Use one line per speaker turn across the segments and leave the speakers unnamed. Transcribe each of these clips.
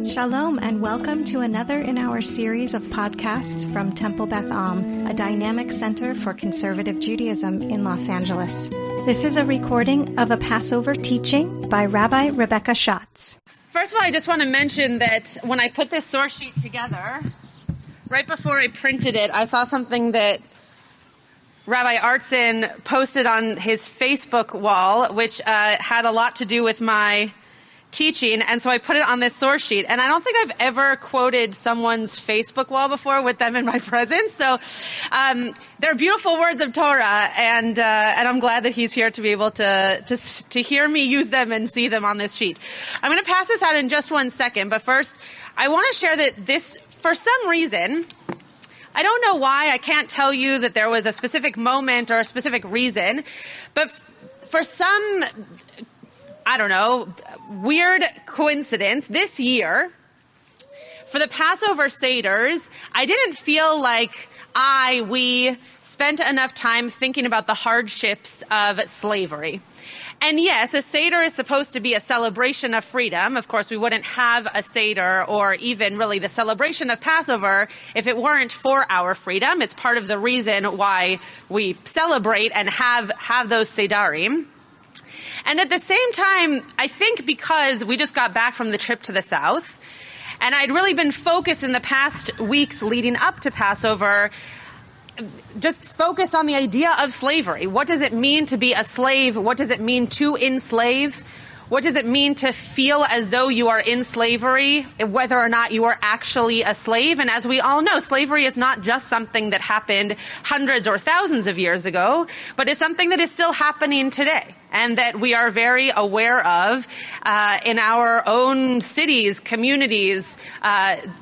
Shalom and welcome to another in our series of podcasts from Temple Beth Am, a dynamic center for conservative Judaism in Los Angeles. This is a recording of a Passover teaching by Rabbi Rebecca Schatz.
First of all, I just want to mention that when I put this source sheet together, right before I printed it, I saw something that Rabbi Artson posted on his Facebook wall, which had a lot to do with my teaching, and so I put it on this source sheet. And I don't think I've ever quoted someone's Facebook wall before with them in my presence. So they're beautiful words of Torah, and I'm glad that he's here to be able to hear me use them and see them on this sheet. I'm going to pass this out in just 1 second, but first I want to share that this, for some reason, I don't know why, I can't tell you that there was a specific moment or a specific reason, but for some, I don't know, weird coincidence, this year, for the Passover Seders, I didn't feel like we spent enough time thinking about the hardships of slavery. And yes, a Seder is supposed to be a celebration of freedom. Of course, we wouldn't have a Seder or even really the celebration of Passover if it weren't for our freedom. It's part of the reason why we celebrate and have those Sedarim. And at the same time, I think because we just got back from the trip to the South, and I'd really been focused in the past weeks leading up to Passover, just focused on the idea of slavery. What does it mean to be a slave? What does it mean to enslave? What does it mean to feel as though you are in slavery, whether or not you are actually a slave? And as we all know, slavery is not just something that happened hundreds or thousands of years ago, but it's something that is still happening today and that we are very aware of in our own cities, communities,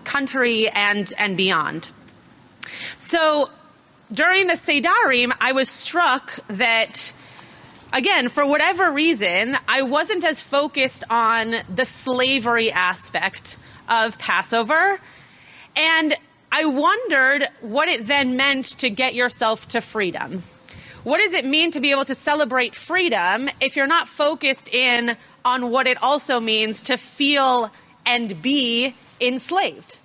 country, and beyond. So during the Sedarim, I was struck that, again, for whatever reason, I wasn't as focused on the slavery aspect of Passover. And I wondered what it then meant to get yourself to freedom. What does it mean to be able to celebrate freedom if you're not focused in on what it also means to feel and be enslaved?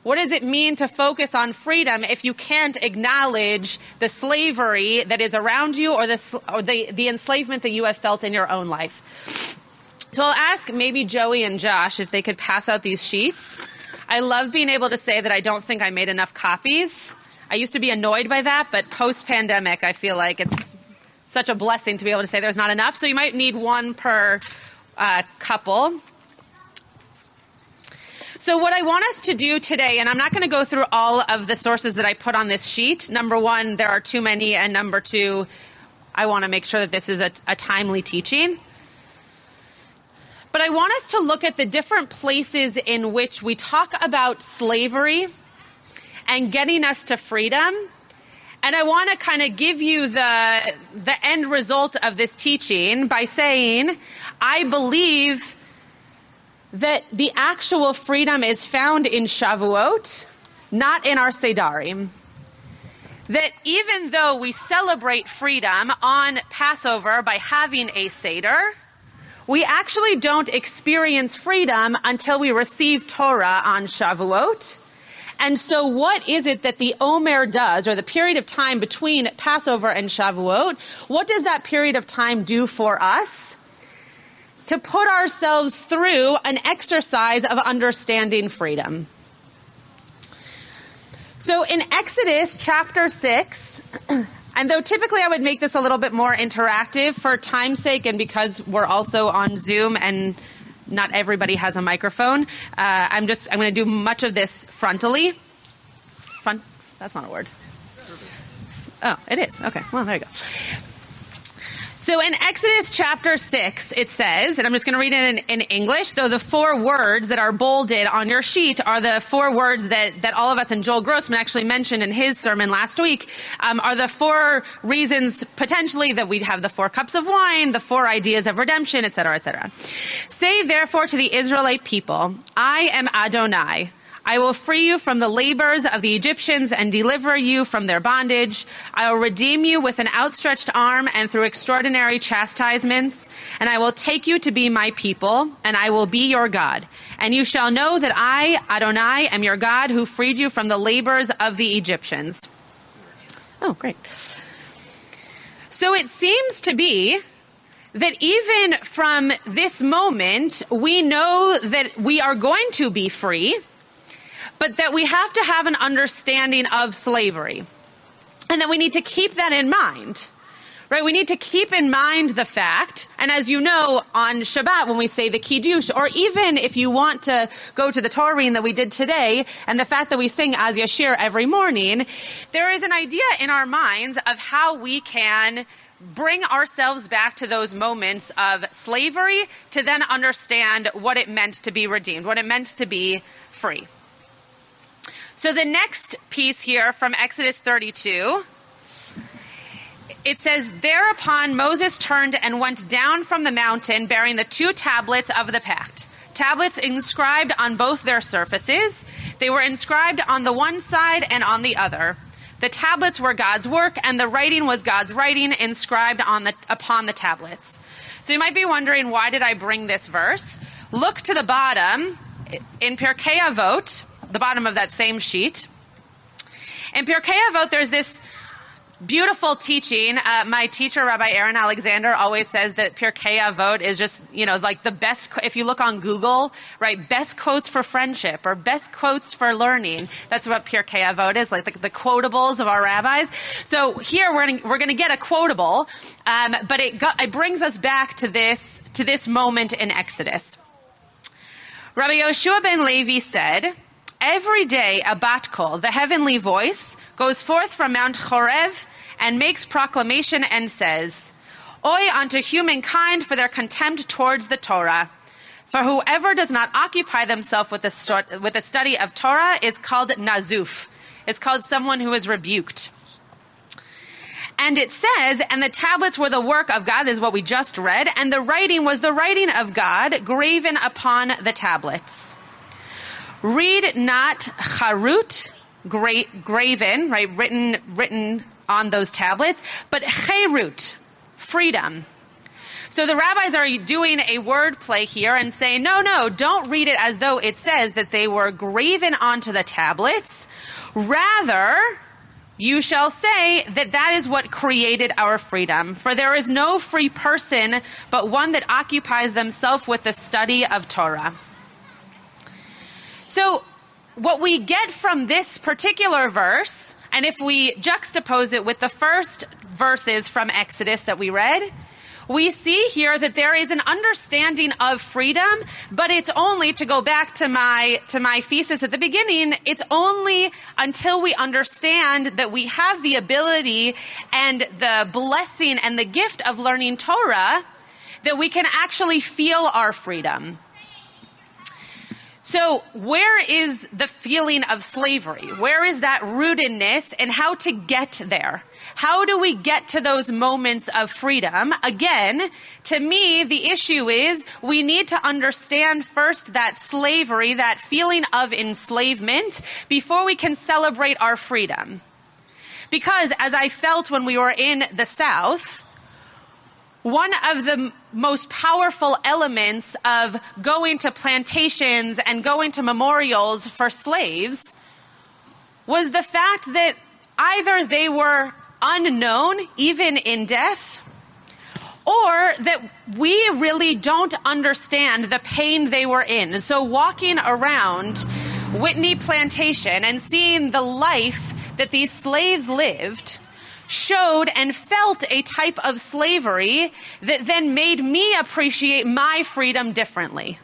What does it mean to focus on freedom if you can't acknowledge the slavery that is around you or the enslavement that you have felt in your own life? So I'll ask maybe Joey and Josh if they could pass out these sheets. I love being able to say that I don't think I made enough copies. I used to be annoyed by that, but post-pandemic, I feel like it's such a blessing to be able to say there's not enough. So you might need one per couple. So what I want us to do today, and I'm not going to go through all of the sources that I put on this sheet. Number one, there are too many, and number two, I want to make sure that this is a timely teaching. But I want us to look at the different places in which we talk about slavery and getting us to freedom. And I want to kind of give you the end result of this teaching by saying, I believe that the actual freedom is found in Shavuot, not in our Sedarim. That even though we celebrate freedom on Passover by having a Seder, we actually don't experience freedom until we receive Torah on Shavuot. And so what is it that the Omer does, or the period of time between Passover and Shavuot? What does that period of time do for us? To put ourselves through an exercise of understanding freedom. So in Exodus chapter 6, and though typically I would make this a little bit more interactive for time's sake and because we're also on Zoom and not everybody has a microphone, I'm going to do much of this frontally. That's not a word. Oh, it is. Okay, well, there you go. So in Exodus chapter 6, it says, and I'm just going to read it in English, though the 4 words that are bolded on your sheet are the 4 words that all of us, and Joel Grossman actually mentioned in his sermon last week, are the 4 reasons potentially that we'd have the 4 cups of wine, the 4 ideas of redemption, etc., etc. Say therefore to the Israelite people, I am Adonai. I will free you from the labors of the Egyptians and deliver you from their bondage. I will redeem you with an outstretched arm and through extraordinary chastisements. And I will take you to be my people, and I will be your God. And you shall know that I, Adonai, am your God who freed you from the labors of the Egyptians. Oh, great. So it seems to be that even from this moment, we know that we are going to be free, but that we have to have an understanding of slavery. And that we need to keep that in mind, right? We need to keep in mind the fact, and as you know, on Shabbat, when we say the Kiddush, or even if you want to go to the Torah reading that we did today, and the fact that we sing Az Yashir every morning, there is an idea in our minds of how we can bring ourselves back to those moments of slavery to then understand what it meant to be redeemed, what it meant to be free. So the next piece here from Exodus 32, it says, thereupon Moses turned and went down from the mountain bearing the 2 tablets of the pact. Tablets inscribed on both their surfaces. They were inscribed on the one side and on the other. The tablets were God's work, and the writing was God's writing inscribed upon the tablets. So you might be wondering, why did I bring this verse? Look to the bottom in Pirkei Avot, the bottom of that same sheet. In Pirkei Avot, there's this beautiful teaching. My teacher, Rabbi Aaron Alexander, always says that Pirkei Avot is just, like the best, if you look on Google, right, best quotes for friendship or best quotes for learning. That's what Pirkei Avot is, like the quotables of our rabbis. So here we're going to get a quotable, but it brings us back to this moment in Exodus. Rabbi Yoshua ben Levi said, every day a bat kol, the heavenly voice, goes forth from Mount Chorev and makes proclamation and says, Oy unto humankind for their contempt towards the Torah. For whoever does not occupy themselves with the study of Torah is called nazuf. It's called someone who is rebuked. And it says, and the tablets were the work of God, this is what we just read, and the writing was the writing of God graven upon the tablets. Read not charut, graven, right, written on those tablets, but cherut, freedom. So the rabbis are doing a word play here and saying, no, don't read it as though it says that they were graven onto the tablets. Rather, you shall say that is what created our freedom. For there is no free person, but one that occupies themselves with the study of Torah. So what we get from this particular verse, and if we juxtapose it with the first verses from Exodus that we read, we see here that there is an understanding of freedom, but it's only, to go back to my thesis at the beginning, it's only until we understand that we have the ability and the blessing and the gift of learning Torah that we can actually feel our freedom. So where is the feeling of slavery? Where is that rootedness, and how to get there? How do we get to those moments of freedom? Again, to me, the issue is we need to understand first that slavery, that feeling of enslavement, before we can celebrate our freedom. Because as I felt when we were in the South, one of the most powerful elements of going to plantations and going to memorials for slaves was the fact that either they were unknown, even in death, or that we really don't understand the pain they were in. So walking around Whitney Plantation and seeing the life that these slaves lived showed and felt a type of slavery that then made me appreciate my freedom differently.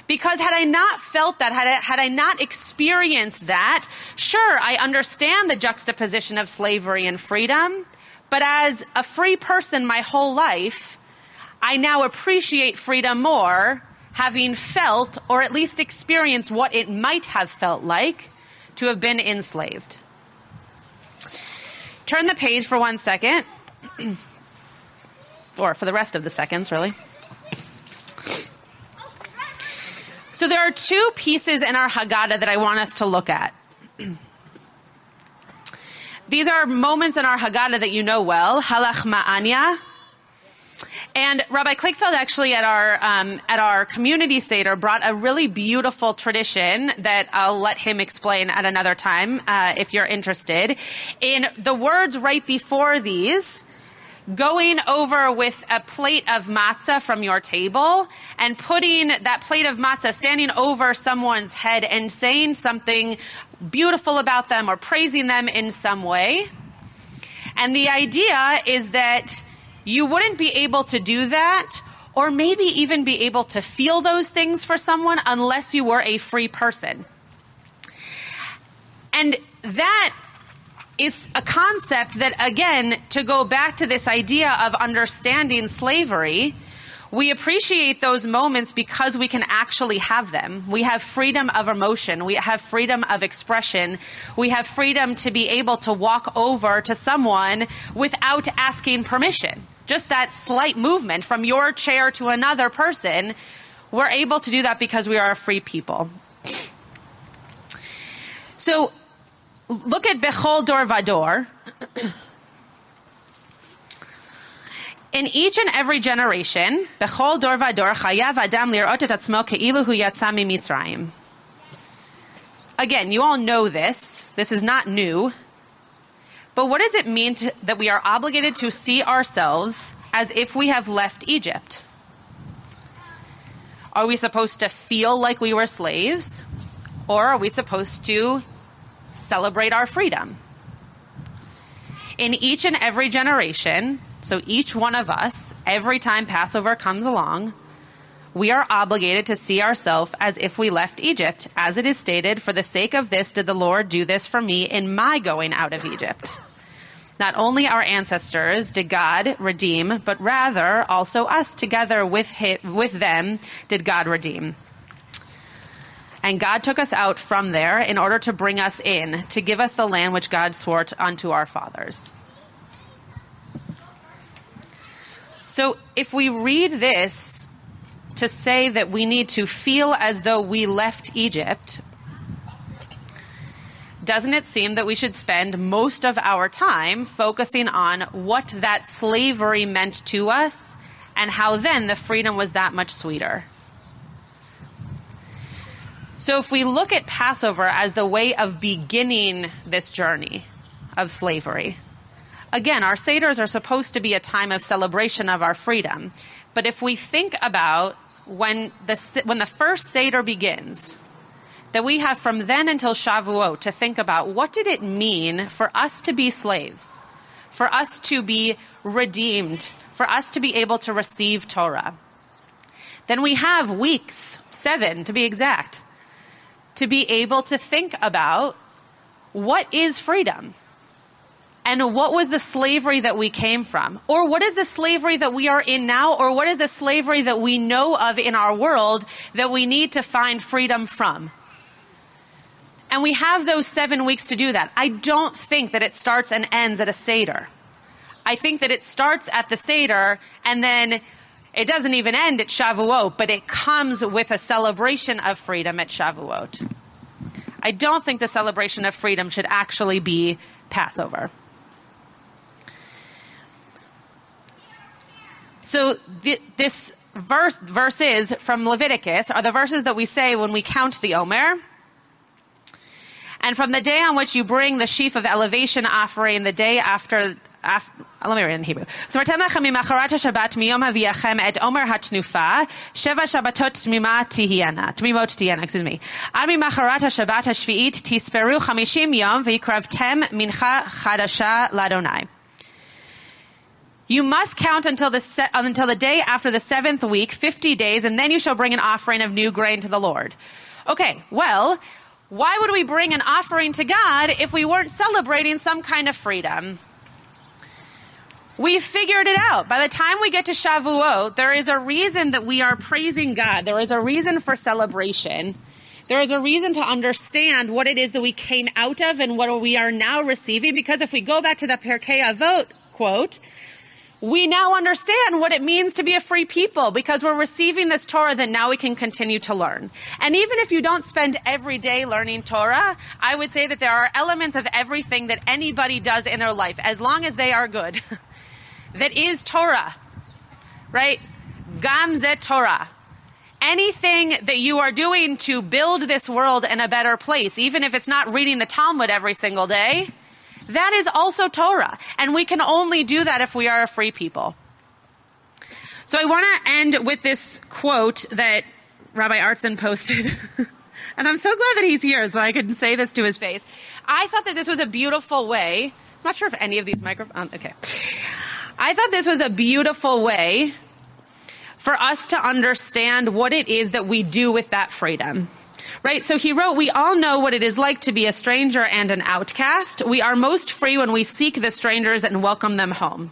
Because had I not felt that, had I not experienced that, sure, I understand the juxtaposition of slavery and freedom, but as a free person my whole life, I now appreciate freedom more, having felt or at least experienced what it might have felt like to have been enslaved. Turn the page for 1 second, or for the rest of the seconds, really. So there are two pieces in our Haggadah that I want us to look at. These are moments in our Haggadah that you know well, Halach Ma'anya. And Rabbi Kligfeld actually at our community Seder brought a really beautiful tradition that I'll let him explain at another time, if you're interested. In the words right before these, going over with a plate of matzah from your table and putting that plate of matzah, standing over someone's head and saying something beautiful about them or praising them in some way. And the idea is that you wouldn't be able to do that or maybe even be able to feel those things for someone unless you were a free person. And that is a concept that, again, to go back to this idea of understanding slavery, we appreciate those moments because we can actually have them. We have freedom of emotion. We have freedom of expression. We have freedom to be able to walk over to someone without asking permission. Just that slight movement from your chair to another person, we're able to do that because we are a free people. So, look at Bechol Dor Vador. In each and every generation, Bechol Dor Vador Chayav Adam Lirot et Atzmo Ke'ilu Hu Yatsa Mitzrayim. Again, you all know this. This is not new. But what does it mean that we are obligated to see ourselves as if we have left Egypt? Are we supposed to feel like we were slaves? Or are we supposed to celebrate our freedom? In each and every generation, so each one of us, every time Passover comes along, we are obligated to see ourselves as if we left Egypt. As it is stated, for the sake of this did the Lord do this for me in my going out of Egypt. Not only our ancestors did God redeem, but rather also us together with them did God redeem. And God took us out from there in order to bring us in, to give us the land which God swore unto our fathers. So if we read this to say that we need to feel as though we left Egypt, doesn't it seem that we should spend most of our time focusing on what that slavery meant to us and how then the freedom was that much sweeter? So if we look at Passover as the way of beginning this journey of slavery, again, our Seders are supposed to be a time of celebration of our freedom. But if we think about when the first Seder begins, that we have from then until Shavuot to think about what did it mean for us to be slaves, for us to be redeemed, for us to be able to receive Torah. Then we have weeks, 7 to be exact, to be able to think about what is freedom and what was the slavery that we came from, or what is the slavery that we are in now, or what is the slavery that we know of in our world that we need to find freedom from. And we have those 7 weeks to do that. I don't think that it starts and ends at a Seder. I think that it starts at the Seder and then it doesn't even end at Shavuot, but it comes with a celebration of freedom at Shavuot. I don't think the celebration of freedom should actually be Passover. So this verses from Leviticus are the verses that we say when we count the Omer. And from the day on which you bring the sheaf of elevation offering, the day after let me read in Hebrew. So Martem lechem mimacharat Shabbat miyom haviachem et Omer hatnufa sheva Shabbatot tmimot tihena, excuse me. Ad mimacharat Shabbat hashviit tisperu 50 yom v'yikravtem mincha chadasha ladonai. You must count until the day after the 7th week, 50 days, and then you shall bring an offering of new grain to the Lord. Okay, well, why would we bring an offering to God if we weren't celebrating some kind of freedom? We figured it out. By the time we get to Shavuot, there is a reason that we are praising God. There is a reason for celebration. There is a reason to understand what it is that we came out of and what we are now receiving. Because if we go back to the Pirkei Avot quote, we now understand what it means to be a free people because we're receiving this Torah that now we can continue to learn. And even if you don't spend every day learning Torah, I would say that there are elements of everything that anybody does in their life, as long as they are good, that is Torah, right? Gam ze Torah. Anything that you are doing to build this world in a better place, even if it's not reading the Talmud every single day, that is also Torah. And we can only do that if we are a free people. So I want to end with this quote that Rabbi Artson posted. And I'm so glad that he's here so I can say this to his face. I thought that this was a beautiful way. I'm not sure if any of these microphones, okay. I thought this was a beautiful way for us to understand what it is that we do with that freedom. Right? So he wrote, we all know what it is like to be a stranger and an outcast. We are most free when we seek the strangers and welcome them home.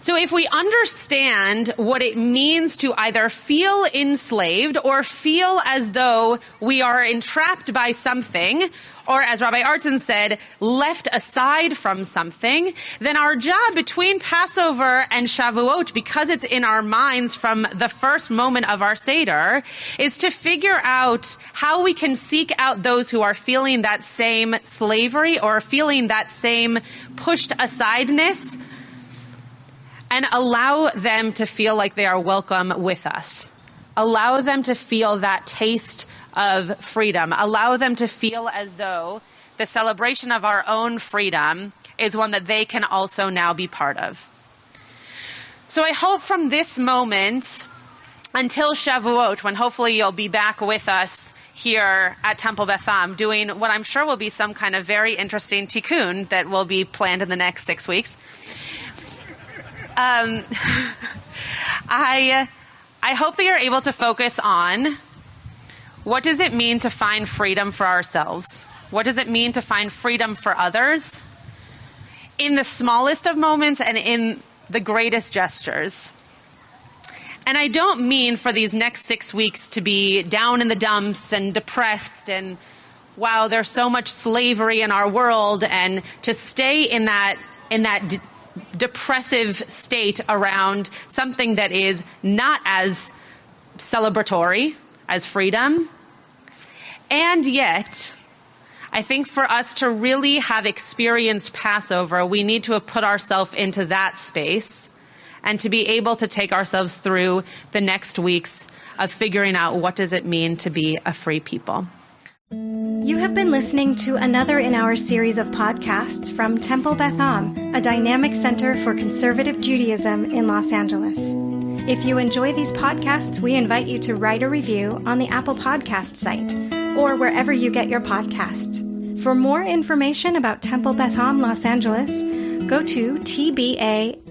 So if we understand what it means to either feel enslaved or feel as though we are entrapped by something, or as Rabbi Artson said, left aside from something, then our job between Passover and Shavuot, because it's in our minds from the first moment of our Seder, is to figure out how we can seek out those who are feeling that same slavery or feeling that same pushed asideness and allow them to feel like they are welcome with us. Allow them to feel that taste of freedom. Allow them to feel as though the celebration of our own freedom is one that they can also now be part of. So I hope from this moment until Shavuot, when hopefully you'll be back with us here at Temple Beth Am, doing what I'm sure will be some kind of very interesting tikkun that will be planned in the next 6 weeks. I hope that you're able to focus on what does it mean to find freedom for ourselves? What does it mean to find freedom for others in the smallest of moments and in the greatest gestures? And I don't mean for these next 6 weeks to be down in the dumps and depressed and, wow, there's so much slavery in our world, and to stay in that depressive state around something that is not as celebratory as freedom. And yet, I think for us to really have experienced Passover, we need to have put ourselves into that space and to be able to take ourselves through the next weeks of figuring out what does it mean to be a free people.
You have been listening to another in our series of podcasts from Temple Beth Am, a dynamic center for conservative Judaism in Los Angeles. If you enjoy these podcasts, we invite you to write a review on the Apple Podcast site or wherever you get your podcasts. For more information about Temple Beth Am Los Angeles, go to tbala.org.